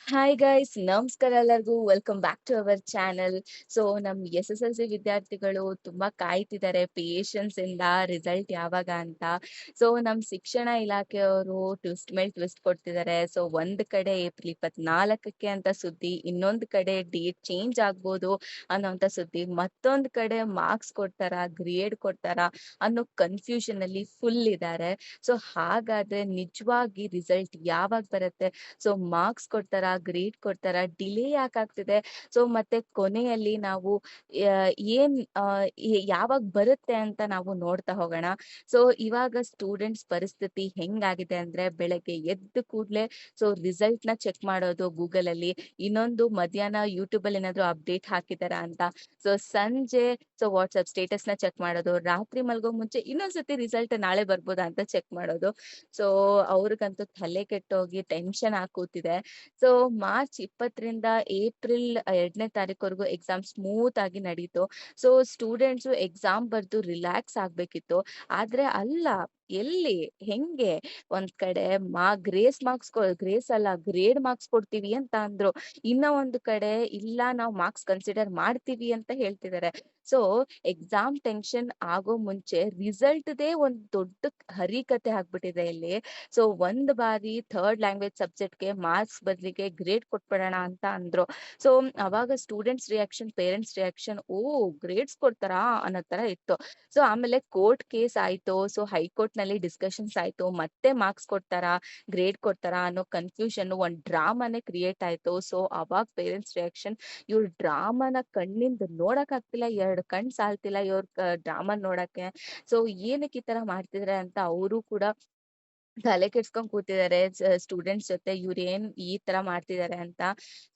Hi guys, ನಮಸ್ಕಾರ ಎಲ್ಲರಿಗೂ. Welcome back to our channel. So ನಮ್ SSLC ವಿದ್ಯಾರ್ಥಿಗಳು ತುಂಬಾ ಕಾಯ್ತಿದ್ದಾರೆ ಪೇಷನ್ಸ್ ಇಂದ ರಿಸಲ್ಟ್ ಯಾವಾಗ ಅಂತ. ಸೊ ನಮ್ ಶಿಕ್ಷಣ ಇಲಾಖೆಯವರು ಟ್ವಿಸ್ಟ್ ಮೇಲ್ ಟ್ವಿಸ್ಟ್ ಕೊಡ್ತಿದ್ದಾರೆ. ಸೊ ಒಂದ್ ಕಡೆ ಏಪ್ರಿಲ್ 24ಕ್ಕೆ ಅಂತ ಸುದ್ದಿ, ಇನ್ನೊಂದ್ ಕಡೆ ಡೇಟ್ ಚೇಂಜ್ ಆಗ್ಬೋದು ಅನ್ನೋಂಥ ಸುದ್ದಿ, ಮತ್ತೊಂದ್ ಕಡೆ ಮಾರ್ಕ್ಸ್ ಕೊಡ್ತಾರ, ಗ್ರೇಡ್ ಕೊಡ್ತಾರ ಅನ್ನೋ ಕನ್ಫ್ಯೂಷನ್ ಅಲ್ಲಿ ಫುಲ್ ಇದ್ದಾರೆ. ಸೊ ಹಾಗಾದ್ರೆ ನಿಜವಾಗಿ ರಿಸಲ್ಟ್ ಯಾವಾಗ ಬರುತ್ತೆ? ಸೊ ಮಾರ್ಕ್ಸ್ ಕೊಡ್ತಾರ, ಗ್ರೇಡ್ ಕೊಡ್ತಾರ, ಡಿಲೇ ಯಾಕಾಗ್ತಿದೆ? ಸೊ ಮತ್ತೆ ಕೊನೆಯಲ್ಲಿ ನಾವು ಆ, ಏನ್ ಯಾವಾಗ ಬರುತ್ತೆ ಅಂತ ನಾವು ನೋಡ್ತಾ ಹೋಗೋಣ. ಸೊ ಇವಾಗ ಸ್ಟೂಡೆಂಟ್ಸ್ ಪರಿಸ್ಥಿತಿ ಹೆಂಗಾಗಿದೆ ಅಂದ್ರೆ, ಬೆಳಗ್ಗೆ ಎದ್ದ ಕೂಡ್ಲೆ ಸೊ ರಿಸಲ್ಟ್ ನ ಚೆಕ್ ಮಾಡೋದು ಗೂಗಲ್ ಅಲ್ಲಿ, ಇನ್ನೊಂದು ಮಧ್ಯಾಹ್ನ ಯೂಟ್ಯೂಬ್ ಅಲ್ಲಿ ಏನಾದ್ರು ಅಪ್ಡೇಟ್ ಹಾಕಿದಾರ ಅಂತ, ಸೊ ಸಂಜೆ ಸೊ ವಾಟ್ಸ್ಆಪ್ ಸ್ಟೇಟಸ್ ನ ಚೆಕ್ ಮಾಡೋದು, ರಾತ್ರಿ ಮಲ್ಗೋ ಮುಂಚೆ ಇನ್ನೊಂದ್ಸತಿ ರಿಸಲ್ಟ್ ನಾಳೆ ಬರ್ಬೋದಾ ಅಂತ ಚೆಕ್ ಮಾಡೋದು. ಸೊ ಅವ್ರಿಗಂತೂ ತಲೆ ಕೆಟ್ಟೋಗಿ ಟೆನ್ಷನ್ ಕೂತಿದೆ. ಸೊ ಮಾರ್ಚ್ 20ರಿಂದ ಏಪ್ರಿಲ್ 2ನೇ ತಾರೀಕುವರೆಗೂ ಎಕ್ಸಾಮ್ ಸ್ಮೂತ್ ಆಗಿ ನಡೀತು. ಸೊ ಸ್ಟೂಡೆಂಟ್ಸು ಎಕ್ಸಾಮ್ ಬರ್ದು ರಿಲ್ಯಾಕ್ಸ್ ಆಗ್ಬೇಕಿತ್ತು. ಆದ್ರೆ ಅಲ್ಲ, ಎಲ್ಲಿ, ಹೆಂಗೆ? ಒಂದ್ ಕಡೆ ಗ್ರೇಸ್ ಅಲ್ಲ, ಗ್ರೇಡ್ ಮಾರ್ಕ್ಸ್ ಕೊಡ್ತೀವಿ ಅಂತ ಅಂದ್ರು. ಇನ್ನ ಒಂದು ಕಡೆ ಇಲ್ಲ, ನಾವು ಮಾರ್ಕ್ಸ್ ಕನ್ಸಿಡರ್ ಮಾಡ್ತೀವಿ ಅಂತ ಹೇಳ್ತಿದ್ದಾರೆ. ಸೊ ಎಕ್ಸಾಮ್ ಟೆನ್ಷನ್ ಆಗೋ ಮುಂಚೆ ರಿಸಲ್ಟ್ದೇ ಒಂದ್ ದೊಡ್ಡ ಹರಿಕತೆ ಆಗ್ಬಿಟ್ಟಿದೆ ಇಲ್ಲಿ. ಸೊ ಒಂದ್ ಬಾರಿ ಥರ್ಡ್ ಲ್ಯಾಂಗ್ವೇಜ್ ಸಬ್ಜೆಕ್ಟ್‌ಗೆ ಮಾರ್ಕ್ಸ್ ಬದ್ಲಿಗೆ ಗ್ರೇಡ್ ಕೊಟ್ಬಿಡೋಣ ಅಂತ ಅಂದ್ರು. ಸೊ ಅವಾಗ ಸ್ಟೂಡೆಂಟ್ಸ್ ರಿಯಾಕ್ಷನ್, ಪೇರೆಂಟ್ಸ್ ರಿಯಾಕ್ಷನ್, ಓ ಗ್ರೇಡ್ಸ್ ಕೊಡ್ತಾರಾ ಅನ್ನೋ ತರ ಇತ್ತು. ಸೊ ಆಮೇಲೆ ಕೋರ್ಟ್ ಕೇಸ್ ಆಯ್ತು. ಸೊ ಹೈಕೋರ್ಟ್ ನಲ್ಲಿ ಡಿಸ್ಕಷನ್ಸ್ ಆಯ್ತು. ಮತ್ತೆ ಮಾರ್ಕ್ಸ್ ಕೊಡ್ತಾರಾ, ಗ್ರೇಡ್ ಕೊಡ್ತಾರಾ ಅನ್ನೋ ಕನ್ಫ್ಯೂಷನ್, ಒಂದ್ ಡ್ರಾಮಾನೇ ಕ್ರಿಯೇಟ್ ಆಯ್ತು. ಸೊ ಅವಾಗ ಪೇರೆಂಟ್ಸ್ ರಿಯಾಕ್ಷನ್, ಇವ್ರ ಡ್ರಾಮಾನ ಕಣ್ಣಿಂದ ನೋಡಕ್ ಆಗ್ತಿಲ್ಲ, ಎರಡ್ ಕಣ್ ಸಾಲ್ತಿಲ್ಲ ಇವ್ರ ಡ್ರಾಮಾ ನೋಡಕ್ಕೆ. ಸೊ ಏನಕ್ಕೆ ಈ ತರ ಮಾಡ್ತಿದಾರೆ ಅಂತ ಅವರು ಕೂಡ ತಲೆ ಕೆಡ್ಸ್ಕೊಂಡ್ ಕೂತಿದ್ದಾರೆ ಸ್ಟೂಡೆಂಟ್ಸ್ ಜೊತೆ, ಇವ್ರೇನ್ ಈ ತರ ಮಾಡ್ತಿದ್ದಾರೆ ಅಂತ.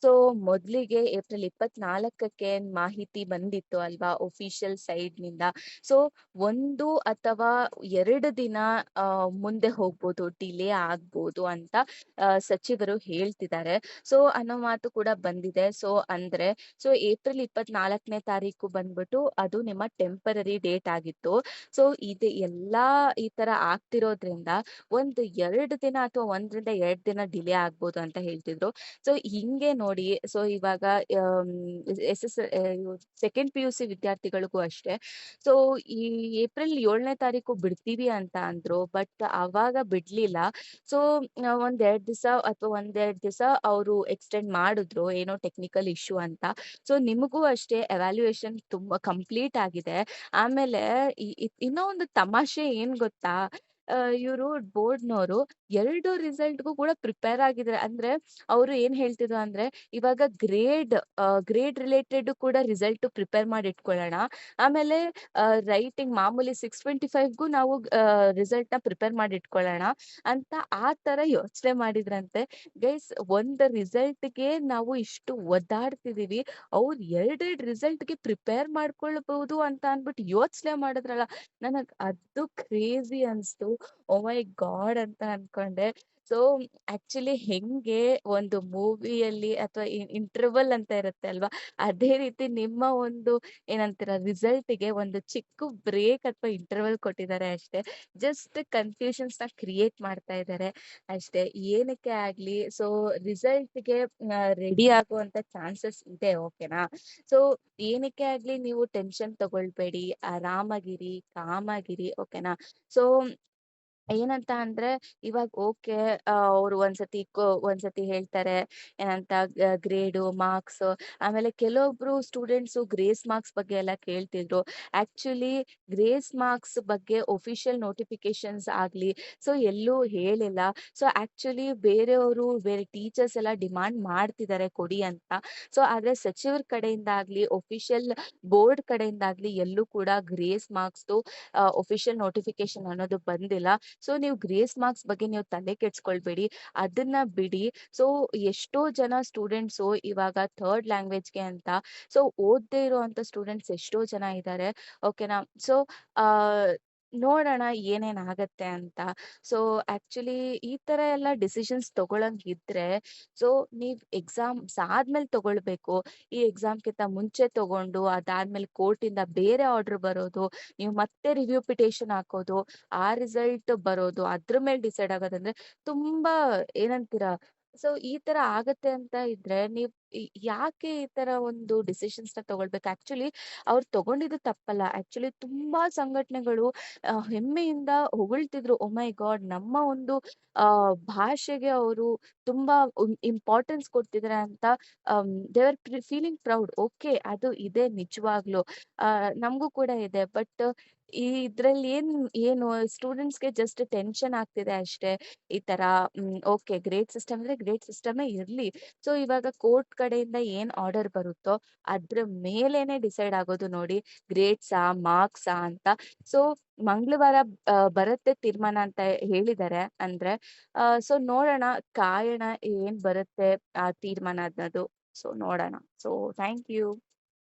ಸೊ ಮೊದ್ಲಿಗೆ ಏಪ್ರಿಲ್ 24ಕ್ಕೆ ಮಾಹಿತಿ ಬಂದಿತ್ತು ಅಲ್ವಾ ಒಫಿಷಿಯಲ್ ಸೈಡ್ ನಿಂದ. ಸೊ 1 ಅಥವಾ 2 ದಿನ ಮುಂದೆ ಹೋಗ್ಬೋದು, ಡಿಲೇ ಆಗ್ಬೋದು ಅಂತ ಸಚಿವರು ಹೇಳ್ತಿದ್ದಾರೆ. ಸೊ ಅನ್ನೋ ಮಾತು ಕೂಡ ಬಂದಿದೆ. ಸೊ ಅಂದ್ರೆ ಸೊ ಏಪ್ರಿಲ್ 24ನೇ ತಾರೀಕು ಬಂದ್ಬಿಟ್ಟು ಅದು ನಿಮ್ಮ ಟೆಂಪರರಿ ಡೇಟ್ ಆಗಿತ್ತು. ಸೊ ಇದು ಎಲ್ಲಾ ಈ ತರ ಆಗ್ತಿರೋದ್ರಿಂದ ಒಂದು 2 ದಿನ ಅಥವಾ 1ರಿಂದ 2 ದಿನ ಡಿಲೇ ಆಗ್ಬೋದು ಅಂತ ಹೇಳ್ತಿದ್ರು. ಸೊ ಹಿಂಗೆ ನೋಡಿ, ಸೊ ಇವಾಗ ಎಸ್ ಎಸ್ ಸೆಕೆಂಡ್ PUC ವಿದ್ಯಾರ್ಥಿಗಳಿಗೂ ಅಷ್ಟೇ. ಸೊ ಈ ಏಪ್ರಿಲ್ 7ನೇ ತಾರೀಕು ಬಿಡ್ತೀವಿ ಅಂತ ಅಂದ್ರು, ಬಟ್ ಅವಾಗ ಬಿಡ್ಲಿಲ್ಲ. ಸೊ ಒಂದೆರಡು ದಿವಸ ಅವರು ಎಕ್ಸ್ಟೆಂಡ್ ಮಾಡಿದ್ರು, ಏನೋ ಟೆಕ್ನಿಕಲ್ ಇಶ್ಯೂ ಅಂತ. ಸೊ ನಿಮಗೂ ಅಷ್ಟೇ ಎವ್ಯಾಲ್ಯೂಯೇಷನ್ ತುಂಬಾ ಕಂಪ್ಲೀಟ್ ಆಗಿದೆ. ಆಮೇಲೆ ಇನ್ನೂ ಒಂದು ತಮಾಷೆ ಏನ್ ಗೊತ್ತಾ? ಇವರು ಬೋರ್ಡ್‌ನವರು 2 ರಿಸಲ್ಟ್‌ಗೂ ಕೂಡ ಪ್ರಿಪೇರ್ ಆಗಿದ್ದಾರೆ. ಅಂದ್ರೆ ಅವರು ಏನ್ ಹೇಳ್ತಿದ್ರು ಅಂದ್ರೆ, ಇವಾಗ ಗ್ರೇಡ್ ರಿಲೇಟೆಡ್ ಕೂಡ ರಿಸಲ್ಟ್ ಪ್ರಿಪೇರ್ ಮಾಡಿ ಇಟ್ಕೊಳ್ಳೋಣ. ಆಮೇಲೆ ರೈಟಿಂಗ್ ಮಾಮೂಲಿ 625ಗೂ ನಾವು ರಿಸಲ್ಟ್‌ನ ಪ್ರಿಪೇರ್ ಮಾಡಿ ಇಟ್ಕೊಳ್ಳೋಣ ಅಂತ ಆ ತರ ಯೋಚನೆ ಮಾಡಿದ್ರಂತೆ. ಗೈಸ್, ಒಂದು ರಿಸಲ್ಟ್‌ಗೆ ನಾವು ಇಷ್ಟು ಒದ್ದಾಡ್ತಿದೀವಿ, ಅವ್ರು 2 ರಿಸಲ್ಟ್‌ಗೆ ಪ್ರಿಪೇರ್ ಮಾಡ್ಕೊಳ್ಬಹುದು ಅಂತ ಅನ್ಬಿಟ್ಟು ಯೋಚನೆ ಮಾಡಿದ್ರಲ್ಲ, ನನಗ್ ಅದು ಕ್ರೇಜಿ ಅನ್ಸ್ತು. ಓ ಮೈ ಗಾಡ್ ಅಂತ ಅನ್ಕೊಂಡೆ. ಸೊ ಆಕ್ಚುಲಿ ಹೆಂಗೆ ಒಂದು ಮೂವಿಯಲ್ಲಿ ಅಥವಾ ಇಂಟರ್ವಲ್ ಅಂತ ಇರುತ್ತೆ ಅಲ್ವಾ, ಅದೇ ರೀತಿ ನಿಮ್ಮ ಒಂದು ಏನಂತೀರ ರಿಸಲ್ಟ್‌ಗೆ ಒಂದು ಚಿಕ್ಕ ಬ್ರೇಕ್ ಅಥವಾ ಇಂಟರ್ವಲ್ ಕೊಟ್ಟಿದ್ದಾರೆ ಅಷ್ಟೇ. ಜಸ್ಟ್ ಕನ್ಫ್ಯೂಷನ್ಸ್ ನ ಕ್ರಿಯೇಟ್ ಮಾಡ್ತಾ ಇದ್ದಾರೆ ಅಷ್ಟೇ. ಏನಕ್ಕೆ ಆಗ್ಲಿ, ಸೊ ರಿಸಲ್ಟ್‌ಗೆ ರೆಡಿ ಆಗುವಂತ ಚಾನ್ಸಸ್ ಇದೆ, ಓಕೆನಾ? ಸೊ ಏನಕ್ಕೆ ಆಗ್ಲಿ ನೀವು ಟೆನ್ಷನ್ ತಗೊಳ್ಬೇಡಿ, ಆರಾಮಾಗಿರಿ, ಕಾಮಾಗಿರಿ, ಓಕೆನಾ? ಸೊ ಏನಂತ ಅಂದ್ರೆ, ಇವಾಗ ಓಕೆ, ಅವ್ರು ಒಂದ್ಸತಿ ಹೇಳ್ತಾರೆ ಏನಂತ, ಗ್ರೇಡು, ಮಾರ್ಕ್ಸ್, ಆಮೇಲೆ ಕೆಲವೊಬ್ರು ಸ್ಟೂಡೆಂಟ್ಸು ಗ್ರೇಸ್ ಮಾರ್ಕ್ಸ್ ಬಗ್ಗೆ ಎಲ್ಲ ಕೇಳ್ತಿದ್ರು. ಆಕ್ಚುಲಿ ಗ್ರೇಸ್ ಮಾರ್ಕ್ಸ್ ಬಗ್ಗೆ ಒಫಿಷಿಯಲ್ ನೋಟಿಫಿಕೇಶನ್ಸ್ ಆಗ್ಲಿ ಸೊ ಎಲ್ಲೂ ಹೇಳಿಲ್ಲ. ಸೊ ಆಕ್ಚುಲಿ ಬೇರೆ ಟೀಚರ್ಸ್ ಎಲ್ಲ ಡಿಮಾಂಡ್ ಮಾಡ್ತಿದ್ದಾರೆ ಕೊಡಿ ಅಂತ. ಸೊ ಆದ್ರೆ ಸಚಿವರ ಕಡೆಯಿಂದ ಆಗ್ಲಿ, ಒಫಿಷಿಯಲ್ ಬೋರ್ಡ್ ಕಡೆಯಿಂದ ಆಗ್ಲಿ ಎಲ್ಲೂ ಕೂಡ ಗ್ರೇಸ್ ಮಾರ್ಕ್ಸ್ ಒಫಿಷಿಯಲ್ ನೋಟಿಫಿಕೇಶನ್ ಅನ್ನೋದು ಬಂದಿಲ್ಲ. ಸೊ ನೀವು ಗ್ರೇಸ್ ಮಾರ್ಕ್ಸ್ ಬಗ್ಗೆ ನೀವು ತಲೆ ಕೆಡ್ಸ್ಕೊಳ್ಬೇಡಿ, ಅದನ್ನ ಬಿಡಿ. ಸೊ ಎಷ್ಟೋ ಜನ ಸ್ಟೂಡೆಂಟ್ಸು ಇವಾಗ ಥರ್ಡ್ ಲ್ಯಾಂಗ್ವೇಜ್‌ಗೆ ಅಂತ ಸೊ ಓದದೇ ಇರುವಂತ ಸ್ಟೂಡೆಂಟ್ಸ್ ಎಷ್ಟೋ ಜನ ಇದ್ದಾರೆ, ಓಕೆನಾ? ಸೊ ಆ ನೋಡೋಣ ಏನೇನ್ ಆಗತ್ತೆ ಅಂತ. ಸೊ ಆಕ್ಚುಲಿ ಈ ತರ ಎಲ್ಲ ಡಿಸಿಷನ್ಸ್ ತಗೊಳಂಗಿದ್ರೆ ಸೊ ನೀವ್ ಎಕ್ಸಾಮ್ಸ್ ಆದ್ಮೇಲೆ ತಗೊಳ್ಬೇಕು. ಈ ಎಕ್ಸಾಮ್‌ಗಿಂತ ಮುಂಚೆ ತಗೊಂಡು ಅದಾದ್ಮೇಲೆ ಕೋರ್ಟಿಂದ ಬೇರೆ ಆರ್ಡರ್ ಬರೋದು, ನೀವು ಮತ್ತೆ ರಿವ್ಯೂ ಪಿಟಿಷನ್ ಹಾಕೋದು, ಆ ರಿಸಲ್ಟ್ ಬರೋದು, ಅದ್ರ ಮೇಲೆ ಡಿಸೈಡ್ ಆಗೋದಂದ್ರೆ ತುಂಬಾ ಏನಂತೀರ, ಸೊ ಈ ತರ ಆಗತ್ತೆ ಅಂತ ಇದ್ರೆ ನೀವ್ ಯಾಕೆ ಈ ತರ ಒಂದು ಡಿಸಿಷನ್ಸ್‌ನ ತಗೊಳ್ಬೇಕು? ಆಕ್ಚುಲಿ ಅವ್ರು ತಗೊಂಡಿದ್ದು ತಪ್ಪಲ್ಲ. ಆಕ್ಚುಲಿ ತುಂಬಾ ಸಂಘಟನೆಗಳು ಹೆಮ್ಮೆಯಿಂದ ಹೊಗಳ್ತಿದ್ರು. ಓಹ್ ಮೈ ಗಾಡ್! ನಮ್ಮ ಒಂದು ಭಾಷೆಗೆ ಅವರು ತುಂಬಾ ಇಂಪಾರ್ಟೆನ್ಸ್ ಕೊಡ್ತಿದ್ದಾರೆ ಅಂತ they are feeling proud. Okay, ಅದು ಇದೆ ನಿಜವಾಗ್ಲೂ. ನಮಗೂ ಕೂಡ ಇದೆ. ಬಟ್ ಇದ್ರಲ್ಲಿ ಏನು ಸ್ಟೂಡೆಂಟ್ಸ್‌ಗೆ ಜಸ್ಟ್ ಟೆನ್ಷನ್ ಆಗ್ತಿದೆ ಅಷ್ಟೇ. ಈ ತರ ಓಕೆ, ಗ್ರೇಡ್ ಸಿಸ್ಟಮ್ ಅಂದ್ರೆ ಗ್ರೇಡ್ ಸಿಸ್ಟಮೇ ಇರ್ಲಿ. ಸೊ ಇವಾಗ ಕೋರ್ಟ್ ಕಡೆಯಿಂದ ಏನ್ ಆರ್ಡರ್ ಬರುತ್ತೋ ಅದ್ರ ಮೇಲೇನೆ ಡಿಸೈಡ್ ಆಗೋದು ನೋಡಿ. ಗ್ರೇಡ್ಸಾ, ಮಾರ್ಕ್ಸಾ ಅಂತ. ಸೊ ಮಂಗಳವಾರ ಬರುತ್ತೆ ತೀರ್ಮಾನ ಅಂತ ಹೇಳಿದ್ದಾರೆ. ಅಂದ್ರೆ ಸೊ ನೋಡೋಣ, ಕಾಯೋಣ ಏನ್ ಬರುತ್ತೆ ಆ ತೀರ್ಮಾನ ಅನ್ನೋದು. ಸೊ ನೋಡೋಣ. So thank you.